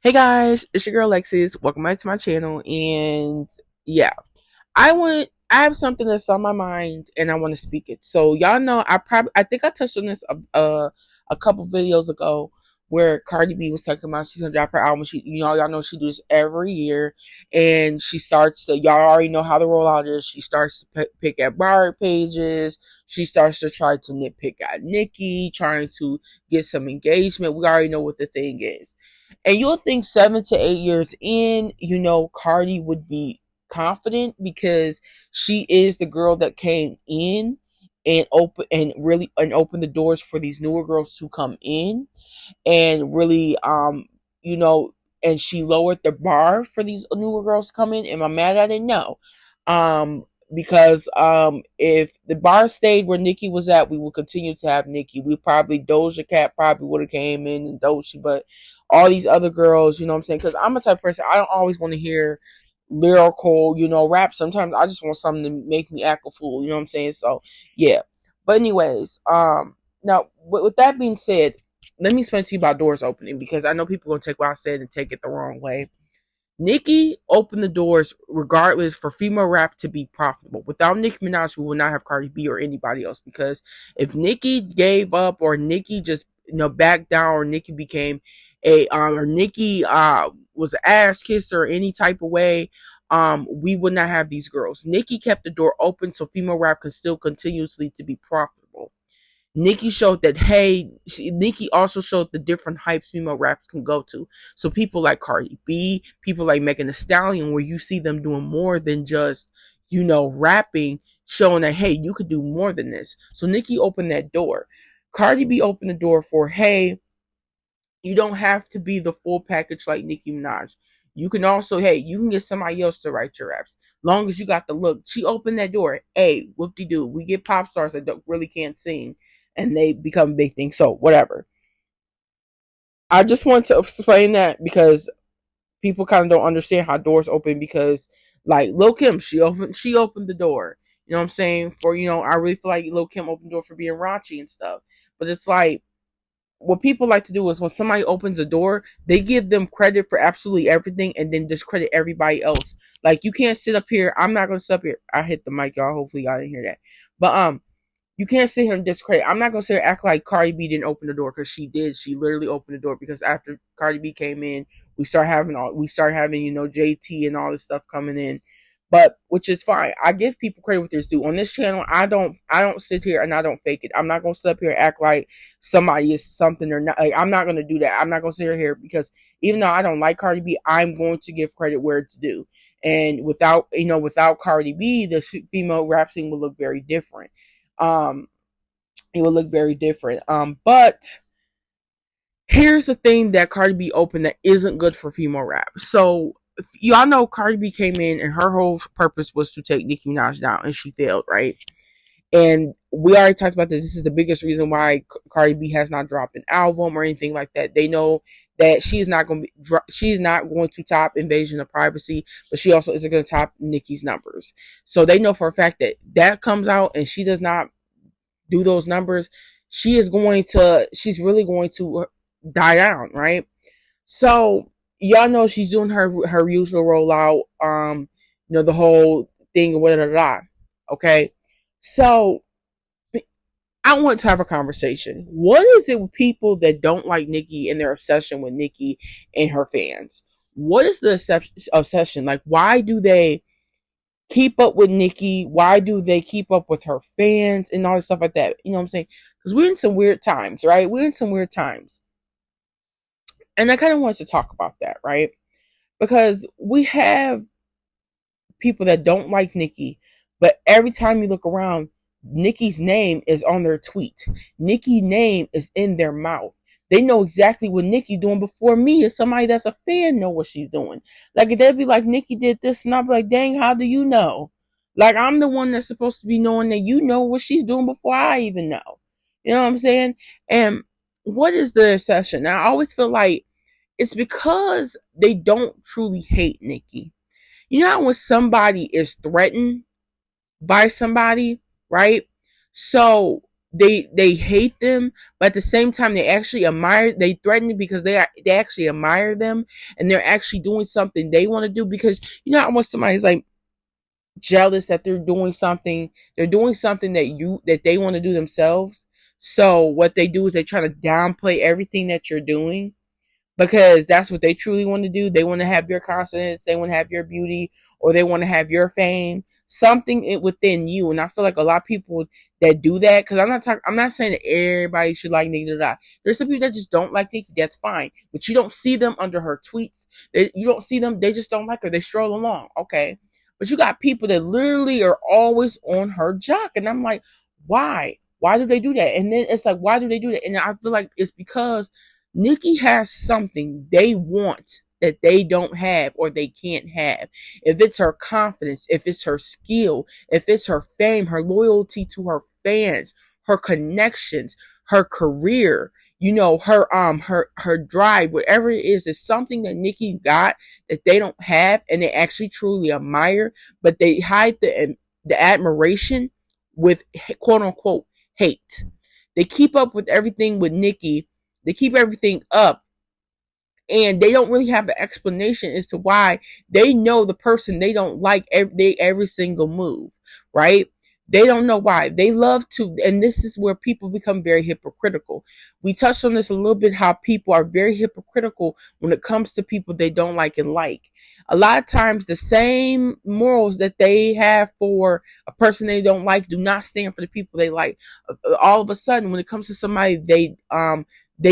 Hey guys, it's your girl Lexis. Welcome back to my channel. And yeah, I have something that's on my mind and I want to speak it. So y'all know I think I touched on this a couple videos ago where Cardi B was talking about she's gonna drop her album. Y'all know she does every year, and she starts to y'all already know how the rollout is. She starts to pick at borrowed pages. She starts to try to nitpick at Nicki, trying to get some engagement. We already know what the thing is. And you'll think 7 to 8 years in, Cardi would be confident because she is the girl that came in and open the doors for these newer girls to come in and really you know and she lowered the bar for these newer girls to come in. Am I mad at it? No. Because if the bar stayed where Nicki was at, we would continue to have Nicki. We probably Doja Cat probably would have came in and Doja, but all these other girls, you know what I'm saying? Because I'm a type of person, I don't always want to hear lyrical, rap. Sometimes I just want something to make me act a fool, you know what I'm saying? So yeah. But anyways, now with that being said, let me explain to you about doors opening because I know people are gonna take what I said and take it the wrong way. Nicki opened the doors regardless for female rap to be profitable. Without Nicki Minaj, we would not have Cardi B or anybody else. Because if Nicki gave up or Nicki just backed down or Nicki became or Nicki was an ass kisser or any type of way, we would not have these girls. Nicki kept the door open so female rap can still continuously to be profitable. Nicki showed that Nicki also showed the different hypes female raps can go to. So people like Cardi B, people like Megan Thee Stallion, where you see them doing more than just rapping, showing that hey, you could do more than this. So Nicki opened that door. Cardi B opened the door for hey, you don't have to be the full package like Nicki Minaj. You can also, hey, you can get somebody else to write your raps. Long as you got the look. She opened that door. Hey, whoop de doo. We get pop stars that really can't sing and they become big things. So whatever. I just want to explain that because people kind of don't understand how doors open because like Lil Kim, she opened the door. You know what I'm saying? For I really feel like Lil Kim opened the door for being raunchy and stuff. But it's like what people like to do is when somebody opens a door, they give them credit for absolutely everything and then discredit everybody else. Like you can't sit up here. I'm not gonna sit up here. I hit the mic, y'all. Hopefully y'all didn't hear that. But you can't sit here and discredit. I'm not gonna sit here and act like Cardi B didn't open the door because she did. She literally opened the door because after Cardi B came in, we started having JT and all this stuff coming in, but which is fine. I give people credit what they're due. On this channel, I don't sit here and I don't fake it. I'm not gonna sit up here and act like somebody is something or not. Like, I'm not gonna do that. I'm not gonna sit here because even though I don't like Cardi B, I'm going to give credit where it's due. And without Cardi B, the female rap scene will look very different. um it would look very different. But here's the thing that Cardi B opened that isn't good for female rap. So y'all know Cardi B came in and her whole purpose was to take Nicki Minaj down, and she failed, right? And we already talked about this. This is the biggest reason why Cardi B has not dropped an album or anything like that. They know that she's not going to top Invasion of Privacy, but she also isn't going to top Nicki's numbers. So they know for a fact that that comes out and she does not do those numbers, she's really going to die down, right? So y'all know she's doing her usual rollout, the whole thing, whatever. Okay, so I want to have a conversation. What is it with people that don't like Nicki and their obsession with Nicki and her fans? What is the obsession? Like, why do they keep up with Nicki? Why do they keep up with her fans and all this stuff like that? You know what I'm saying? Because we're in some weird times, right? We're in some weird times. And I kind of wanted to talk about that, right? Because we have people that don't like Nicki, but every time you look around, Nicki's name is on their tweet. Nicki's name is in their mouth. They know exactly what Nicki doing before me as somebody that's a fan know what she's doing. Like they'd be like, Nicki did this, and I'd be like, dang, how do you know? Like I'm the one that's supposed to be knowing that you know what she's doing before I even know. You know what I'm saying? And what is the obsession? Now I always feel like it's because they don't truly hate Nicki. You know how when somebody is threatened by somebody, right? So they hate them, but at the same time they actually admire, they threaten it because they actually admire them, and they're actually doing something they want to do. Because you know, when somebody's like jealous that they're doing something that they want to do themselves. So what they do is they try to downplay everything that you're doing, because that's what they truly want to do. They want to have your confidence, they want to have your beauty, or they want to have your fame, something within you. And I feel like a lot of people that do that, because I'm not saying that everybody should like Nicki. There's some people that just don't like Nicki. That's fine, but you don't see them under her tweets. You don't see them. They just don't like her. They stroll along, okay. But you got people that literally are always on her jock, and I'm like, why? Why do they do that? And then it's like, why do they do that? And I feel like it's because Nicki has something they want that they don't have or they can't have. If it's her confidence, if it's her skill, if it's her fame, her loyalty to her fans, her connections, her career, you know, her drive, whatever it is, it's something that Nicki got that they don't have and they actually truly admire, but they hide the admiration with quote unquote hate. They keep up with everything with Nicki, they keep everything up, and they don't really have an explanation as to why. They know the person they don't like every single move, right? They don't know why. They love to, and this is where people become very hypocritical. We touched on this a little bit, how people are very hypocritical when it comes to people they don't like and like. A lot of times, the same morals that they have for a person they don't like do not stand for the people they like. All of a sudden, when it comes to somebody they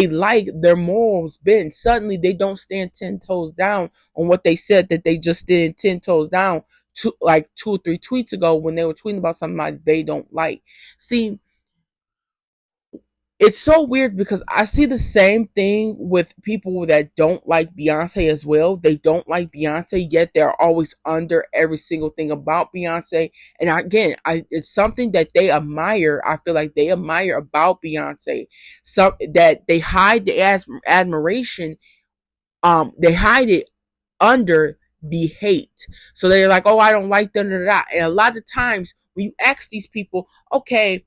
like, their morals bend. Suddenly they don't stand 10 toes down on what they said that they just did 10 toes down to like 2 or 3 tweets ago when they were tweeting about somebody they don't like. See, it's so weird because I see the same thing with people that don't like Beyonce as well. They don't like Beyonce, yet they're always under every single thing about Beyonce. And again, it's something that they admire. I feel like they admire about Beyonce. So that they hide the admiration. They hide it under the hate. So they're like, oh, I don't like them. And a lot of times when you ask these people, okay,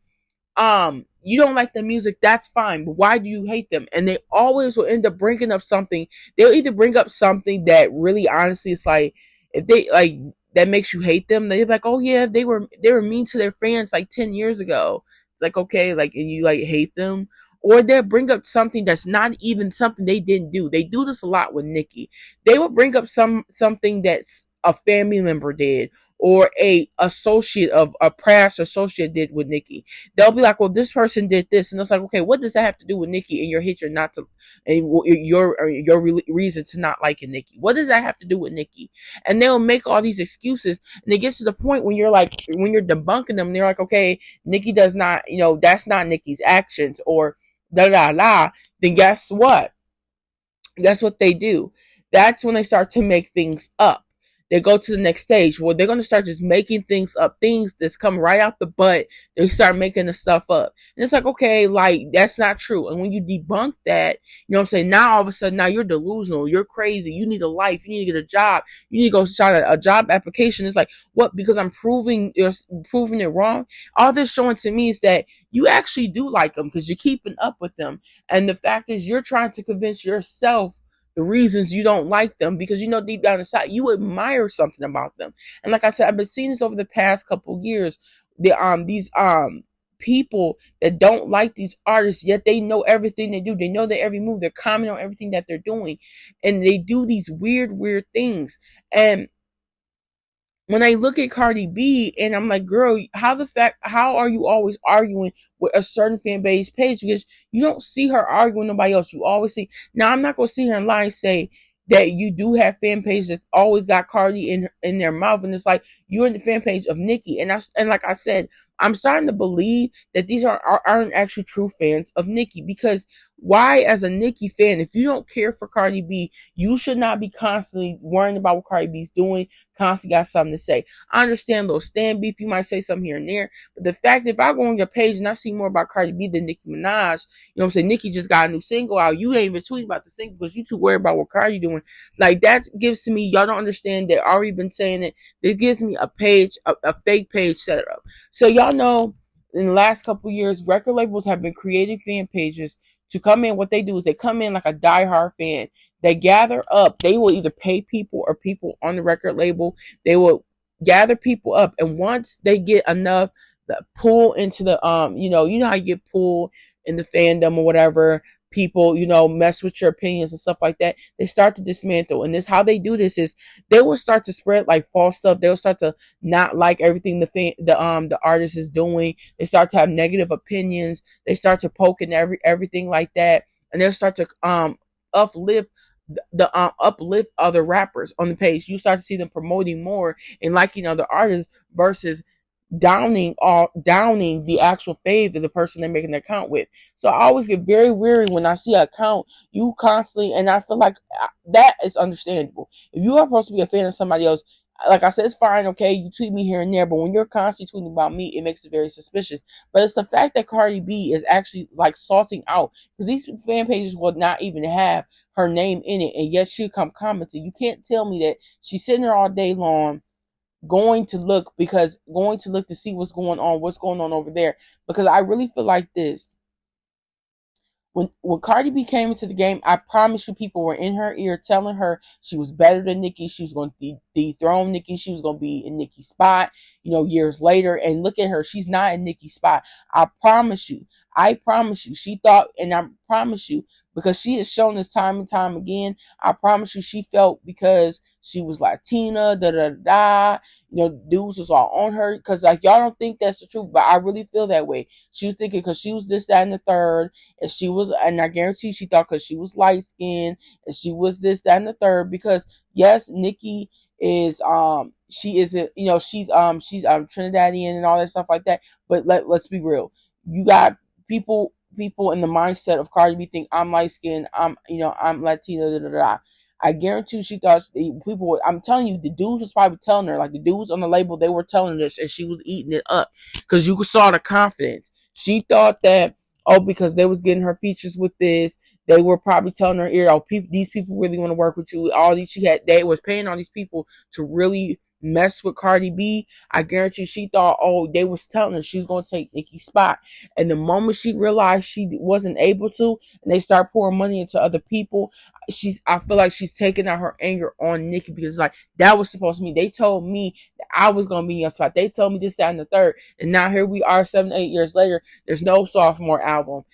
you don't like the music, that's fine, but why do you hate them? And they always will end up bringing up something. They'll either bring up something that really honestly it's like, if they like, that makes you hate them, they're like, oh yeah, they were mean to their fans like 10 years ago. It's like, okay, like, and you like hate them. Or they'll bring up something that's not even something they didn't do. They do this a lot with Nicki. They will bring up something that's a family member did, or a past associate did with Nicki. They'll be like, well, this person did this, and it's like, okay, what does that have to do with Nicki and your hatred not to, and your reason to not liking Nicki? What does that have to do with Nicki? And they'll make all these excuses, and it gets to the point when you're like, when you're debunking them, they're like, okay, Nicki does not, that's not Nicki's actions, or da da da. Then guess what? That's what they do. That's when they start to make things up. They go to the next stage where they're going to start just making things up, things that's come right out the butt. They start making the stuff up. And it's like, okay, like, that's not true. And when you debunk that, you know what I'm saying? Now, all of a sudden, now you're delusional. You're crazy. You need a life. You need to get a job. You need to go start a job application. It's like, what? Because I'm proving it wrong? All this showing to me is that you actually do like them because you're keeping up with them. And the fact is, you're trying to convince yourself the reasons you don't like them, because you know deep down inside you admire something about them. And like I said, I've been seeing this over the past couple of years. These people that don't like these artists, yet they know everything they do. They know their every move. They're commenting on everything that they're doing, and they do these weird things. And when I look at Cardi B, and I'm like, girl, how are you always arguing with a certain fan base page? Because you don't see her arguing with nobody else. You always see. Now, I'm not gonna see her in line and say that you do have fan pages that always got Cardi in their mouth, and it's like you're in the fan page of Nicki, and like I said, I'm starting to believe that these aren't actually true fans of Nicki. Because why, as a Nicki fan, if you don't care for Cardi B, you should not be constantly worrying about what Cardi B's doing, constantly got something to say. I understand little stand beef, you might say something here and there, but the fact if I go on your page and I see more about Cardi B than Nicki Minaj, you know what I'm saying, Nicki just got a new single out, you ain't even tweeting about the single because you too worried about what Cardi doing. Like, that gives to me, y'all don't understand, they already been saying it, this gives me a fake page set up. So y'all know, in the last couple years, record labels have been creating fan pages to come in. What they do is they come in like a diehard fan. They gather up. They will either pay people or people on the record label. They will gather people up, and once they get enough, the pull into the you know how you get pulled in the fandom or whatever. People, mess with your opinions and stuff like that. They start to dismantle, and this how they do this is they will start to spread like false stuff. They'll start to not like everything the artist is doing. They start to have negative opinions. They start to poke and everything like that, and they'll start to uplift uplift other rappers on the page. You start to see them promoting more and liking other artists versus downing the actual fave of the person they're making an account with. So I always get very weary when I see an account you constantly, and I feel like that is understandable. If you are supposed to be a fan of somebody else, like I said, it's fine, okay, you tweet me here and there, but when you're constantly tweeting about me, it makes it very suspicious. But it's the fact that Cardi B is actually like salting out, because these fan pages will not even have her name in it, and yet she'll come commenting. You can't tell me that she's sitting there all day long going to look to see what's going on over there. Because I really feel like this. When Cardi B came into the game, I promise you people were in her ear telling her she was better than Nicki. She was going to dethrone Nicki. She was going to be in Nicki's spot, years later. And look at her. She's not in Nicki's spot. I promise you. I promise you. She thought, and I promise you, because she has shown this time and time again, I promise you she felt because she was Latina, da da da. Dudes was all on her. Because, like, y'all don't think that's the truth, but I really feel that way. She was thinking because she was this, that, and the third. And I guarantee she thought because she was light skinned and she was this, that, and the third. Because yes, Nicki is she isn't, she's Trinidadian and all that stuff like that. But let's be real. You got people in the mindset of Cardi B think I'm light skinned, I'm Latina, da da da. I guarantee she thought people. I'm telling you, the dudes was probably telling her, like the dudes on the label, they were telling her this, and she was eating it up because you saw the confidence. She thought that, oh, because they was getting her features with this, they were probably telling her ear, oh, these people really want to work with you. All these they was paying all these people to really mess with Cardi B. I guarantee she thought, oh, they was telling her she's gonna take Nicki's spot. And the moment she realized she wasn't able to, and they start pouring money into other people, I feel like she's taking out her anger on Nicki, because like that was supposed to be. They told me that I was gonna be in your spot. They told me this, that, and the third. And now here we are 7, 8 years later. There's no sophomore album.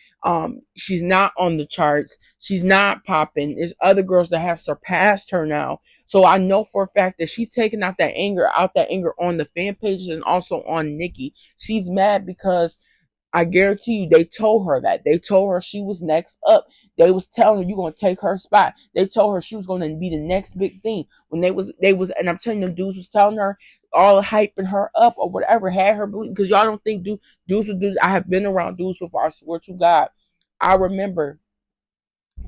She's not on the charts. She's not popping. There's other girls that have surpassed her now. So I know for a fact that she's taking out that anger on the fan pages and also on Nicki. She's mad because I guarantee you they told her that. They told her she was next up. They was telling her you're gonna take her spot. They told her she was gonna be the next big thing. When they was and I'm telling you, dudes was telling her, all hyping her up or whatever, had her believe, because y'all don't think dudes would do. I have been around dudes before, I swear to God. I remember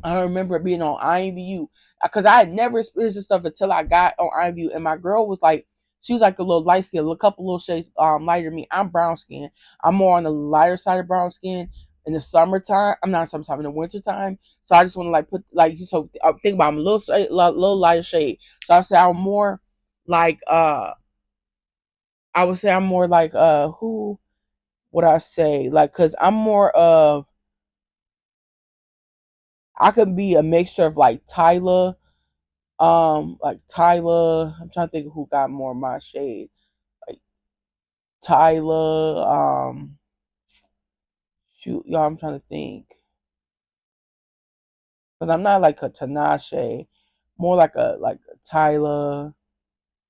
being on IMVU, because I had never experienced this stuff until I got on IMVU, and my girl was like, she was like a little light skin, a couple little shades lighter than me. I'm brown skin. I'm more on the lighter side of brown skin in the summertime. I'm not summertime, in the wintertime. So I just want to like put like, so think about, I'm a little lighter shade. So I say I'm more like I would say I'm more like who would I say, like, because I'm more of, I could be a mixture of like Tyler, I'm trying to think of who got more of my shade. Like Tyler, shoot, y'all, I'm trying to think. Because I'm not like a Tinashe, more like a Tyler,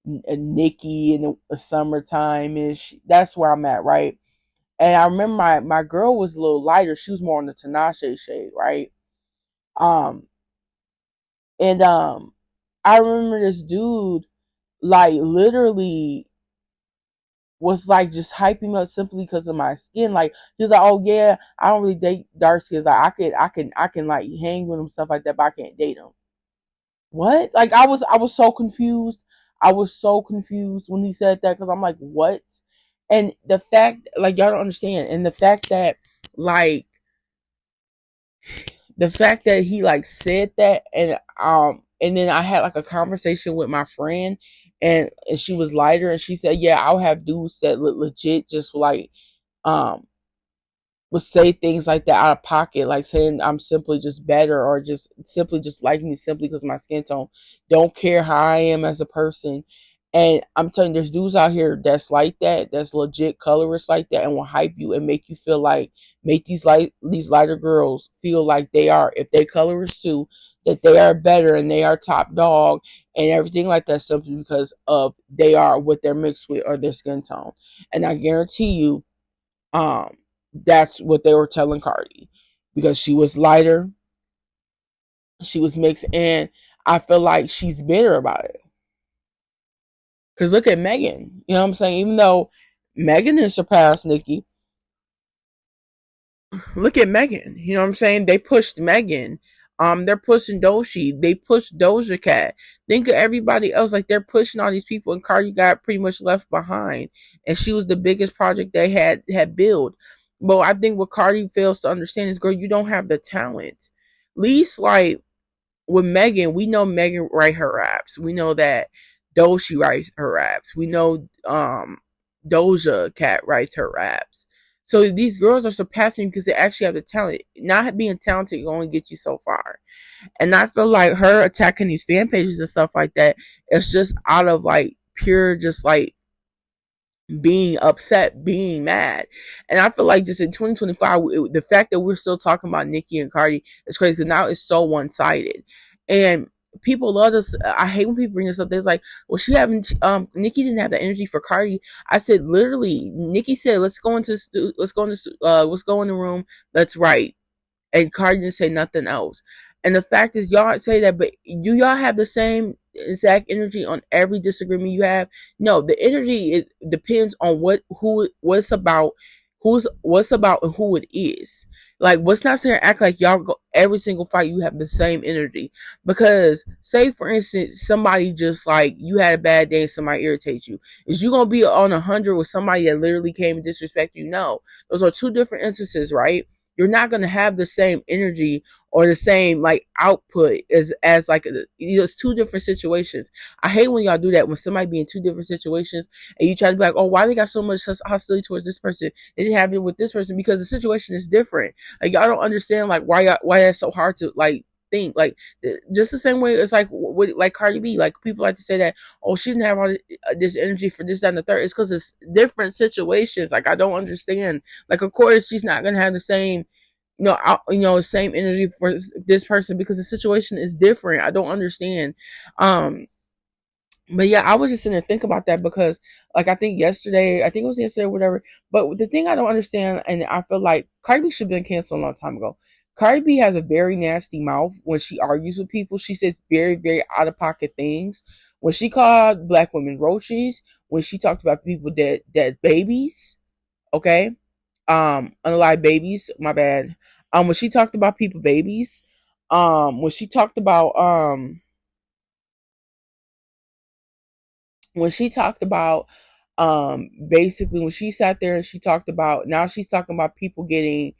a Nicki in the summertime ish. That's where I'm at, right? And I remember my girl was a little lighter. She was more on the Tinashe shade, right? Um, and I remember this dude, like, literally was like just hyping me up simply because of my skin. Like, he was like, "Oh yeah, I don't really date dark skins. Like, I can like hang with him, stuff like that, but I can't date him." What? Like, I was so confused. I was so confused when he said that, because I'm like, what? And the fact, like, y'all don't understand, and the fact that, like, he like said that, and then I had like a conversation with my friend, and she was lighter, and she said, yeah, I'll have dudes that look legit just like um would say things like that out of pocket, like saying I'm simply just better or just simply just liking me simply because of my skin tone. Don't care how I am as a person. And I'm telling you, there's dudes out here that's like that, that's legit colorists like that, and will hype you and make you feel like make these lighter girls feel like they are, if they colorists too, that they are better and they are top dog and everything like that simply because of they are what they're mixed with or their skin tone. And I guarantee you, um, that's what they were telling Cardi because she was lighter, she was mixed, and I feel like she's bitter about it. Because look at Megan, you know what I'm saying? Even though Megan has surpassed Nicki, look at Megan. You know what I'm saying? They pushed Megan. They're pushing Doshi. They pushed Doja Cat. Think of everybody else. Like they're pushing all these people, and Cardi got pretty much left behind. And she was the biggest project they had built. But I think what Cardi fails to understand is, girl, you don't have the talent. Least like with Megan, we know Megan write her raps. We know that Doshi writes her raps. We know Doja Cat writes her raps. So these girls are surpassing because they actually have the talent. Not being talented can only get you so far. And I feel like her attacking these fan pages and stuff like that is just out of like pure just like being upset, being mad. And I feel like just in 2025, the fact that we're still talking about Nicki and Cardi is crazy because now it's so one sided. And people love this. I hate when people bring this up. They're like, well, she haven't, Nicki didn't have the energy for Cardi. I said, literally, Nicki said, let's go in the room, let's write. And Cardi didn't say nothing else. And the fact is, y'all say that, but do y'all have the same exact energy on every disagreement you have? No, the energy depends on what's about, what's about, and who it is. Like, what's not saying act like y'all go every single fight you have the same energy. Because, say for instance, somebody just like you had a bad day and somebody irritates you, is you gonna be on 100 with somebody that literally came and disrespect you? No, those are two different instances, right? You're not going to have the same energy or the same like output as like it's two different situations. I hate when y'all do that, when somebody be in two different situations and you try to be like, oh, why they got so much hostility towards this person, they didn't have it with this person, because the situation is different. Like y'all don't understand like why that's so hard to like think. Like just the same way it's like with like Cardi B, like people like to say that, oh, she didn't have all this energy for this, that, and the third. It's because it's different situations. Like I don't understand. Like of course she's not gonna have the same, same energy for this person because the situation is different. I don't understand. But yeah, I was just sitting there thinking about that because, like, I think it was yesterday or whatever. But the thing I don't understand, and I feel like Cardi B should have been canceled a long time ago. Cardi B has a very nasty mouth when she argues with people. She says very, very out of pocket things. When she called black women roaches, when she talked about people that babies, okay, unalive babies, my bad. When she talked about people babies, when she talked about when she talked about basically when she sat there and she talked about, now she's talking about people getting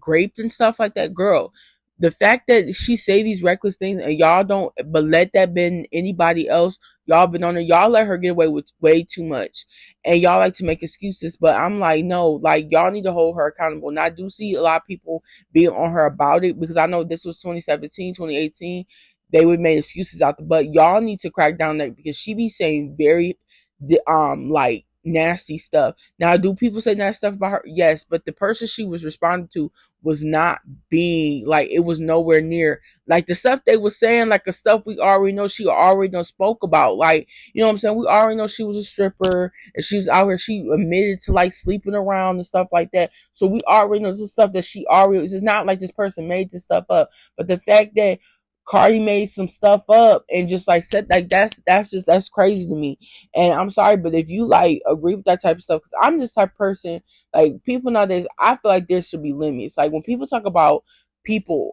raped and stuff like that. Girl, the fact that she say these reckless things and y'all don't, but let that been anybody else, y'all been on her, y'all let her get away with way too much, and y'all like to make excuses. But I'm like, no, like y'all need to hold her accountable. And I do see a lot of people being on her about it, because I know this was 2017, 2018, they would make excuses out there. But y'all need to crack down that, because she be saying very like nasty stuff. Now, do people say nasty stuff about her? Yes, but the person she was responding to was not being like, it was nowhere near like the stuff they were saying, like the stuff we already know, she already done spoke about. Like, you know what I'm saying? We already know she was a stripper and she was out here, she admitted to like sleeping around and stuff like that. So we already know this stuff that she already, it's not like this person made this stuff up. But the fact that Cardi made some stuff up and just like said, like that's crazy to me. And I'm sorry, but if you like agree with that type of stuff, because I'm this type of person, like people nowadays, I feel like there should be limits. Like when people talk about people,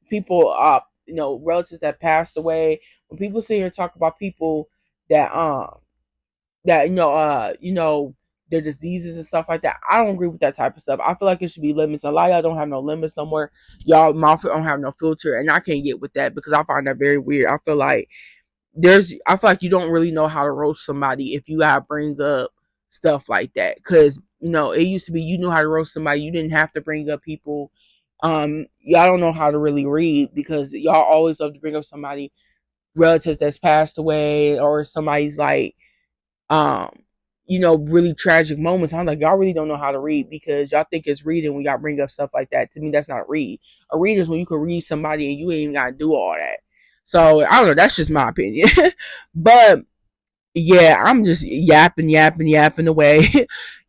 people, relatives that passed away, when people sit here and talk about people that their diseases and stuff like that, I don't agree with that type of stuff. I feel like it should be limits. A lot of y'all don't have no limits no more. Y'all mouth don't have no filter, and I can't get with that because I find that very weird. I feel like you don't really know how to roast somebody if you gotta bring up stuff like that. Because it used to be you knew how to roast somebody, you didn't have to bring up people. Y'all don't know how to really read because y'all always love to bring up somebody relatives that's passed away or somebody's like um really tragic moments. I'm like, y'all really don't know how to read because y'all think it's reading when y'all bring up stuff like that. To me, that's not a read. A read is when you can read somebody and you ain't even gotta do all that. So I don't know, that's just my opinion. But yeah, I'm just yapping away.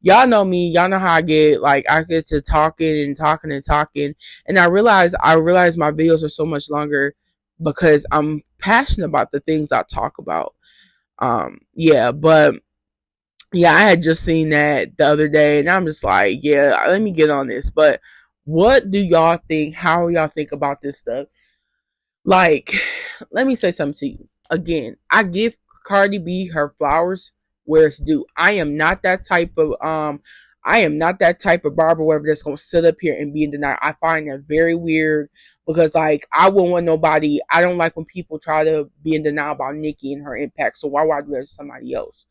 Y'all know me, y'all know how I get. Like I get to talking, and I realize my videos are so much longer because I'm passionate about the things I talk about. Yeah, but yeah, I had just seen that the other day, and I'm just like, yeah, let me get on this. But what do y'all think? How y'all think about this stuff? Like, let me say something to you. Again, I give Cardi B her flowers where it's due. I am not that type of barber whatever that's gonna sit up here and be in denial. I find that very weird because like I wouldn't want nobody. I don't like when people try to be in denial about Nicki and her impact. So why would I do that to somebody else?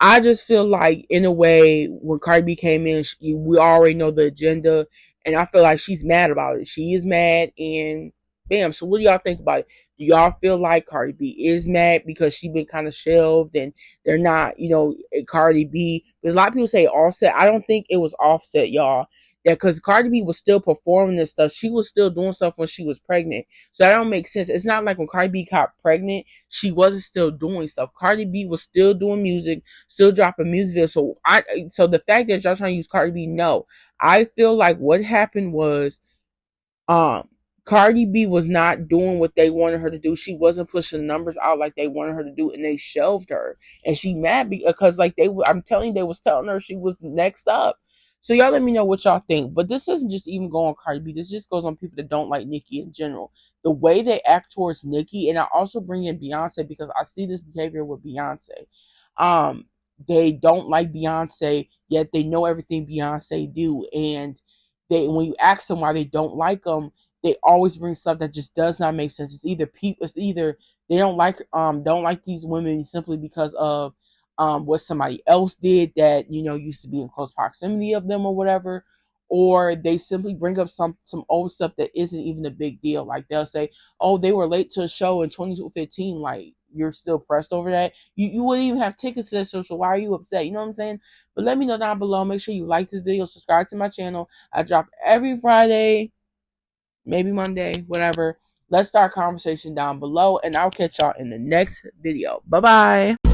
I just feel like, in a way, when Cardi B came in, we already know the agenda, and I feel like she's mad about it. She is mad, and bam. So, what do y'all think about it? Do y'all feel like Cardi B is mad because she's been kind of shelved, and they're not, Cardi B? Because a lot of people say Offset. I don't think it was Offset, y'all. That because Cardi B was still performing this stuff, she was still doing stuff when she was pregnant. So that don't make sense. It's not like when Cardi B got pregnant, she wasn't still doing stuff. Cardi B was still doing music, still dropping music videos. So the fact that y'all trying to use Cardi B, no. I feel like what happened was um Cardi B was not doing what they wanted her to do. She wasn't pushing numbers out like they wanted her to do, and they shelved her. And she mad because like I'm telling you, they was telling her she was next up. So y'all let me know what y'all think. But this doesn't just even go on Cardi B. This just goes on people that don't like Nicki in general. The way they act towards Nicki, and I also bring in Beyonce because I see this behavior with Beyonce. Um, they don't like Beyonce, yet they know everything Beyonce do, and when you ask them why they don't like them, they always bring stuff that just does not make sense. It's either they don't like these women simply because of what somebody else did that used to be in close proximity of them or whatever, or they simply bring up some old stuff that isn't even a big deal. Like they'll say, "Oh, they were late to a show in 2015." Like you're still pressed over that. You wouldn't even have tickets to that show, so why are you upset? You know what I'm saying? But let me know down below. Make sure you like this video, subscribe to my channel. I drop every Friday, maybe Monday, whatever. Let's start a conversation down below, and I'll catch y'all in the next video. Bye bye.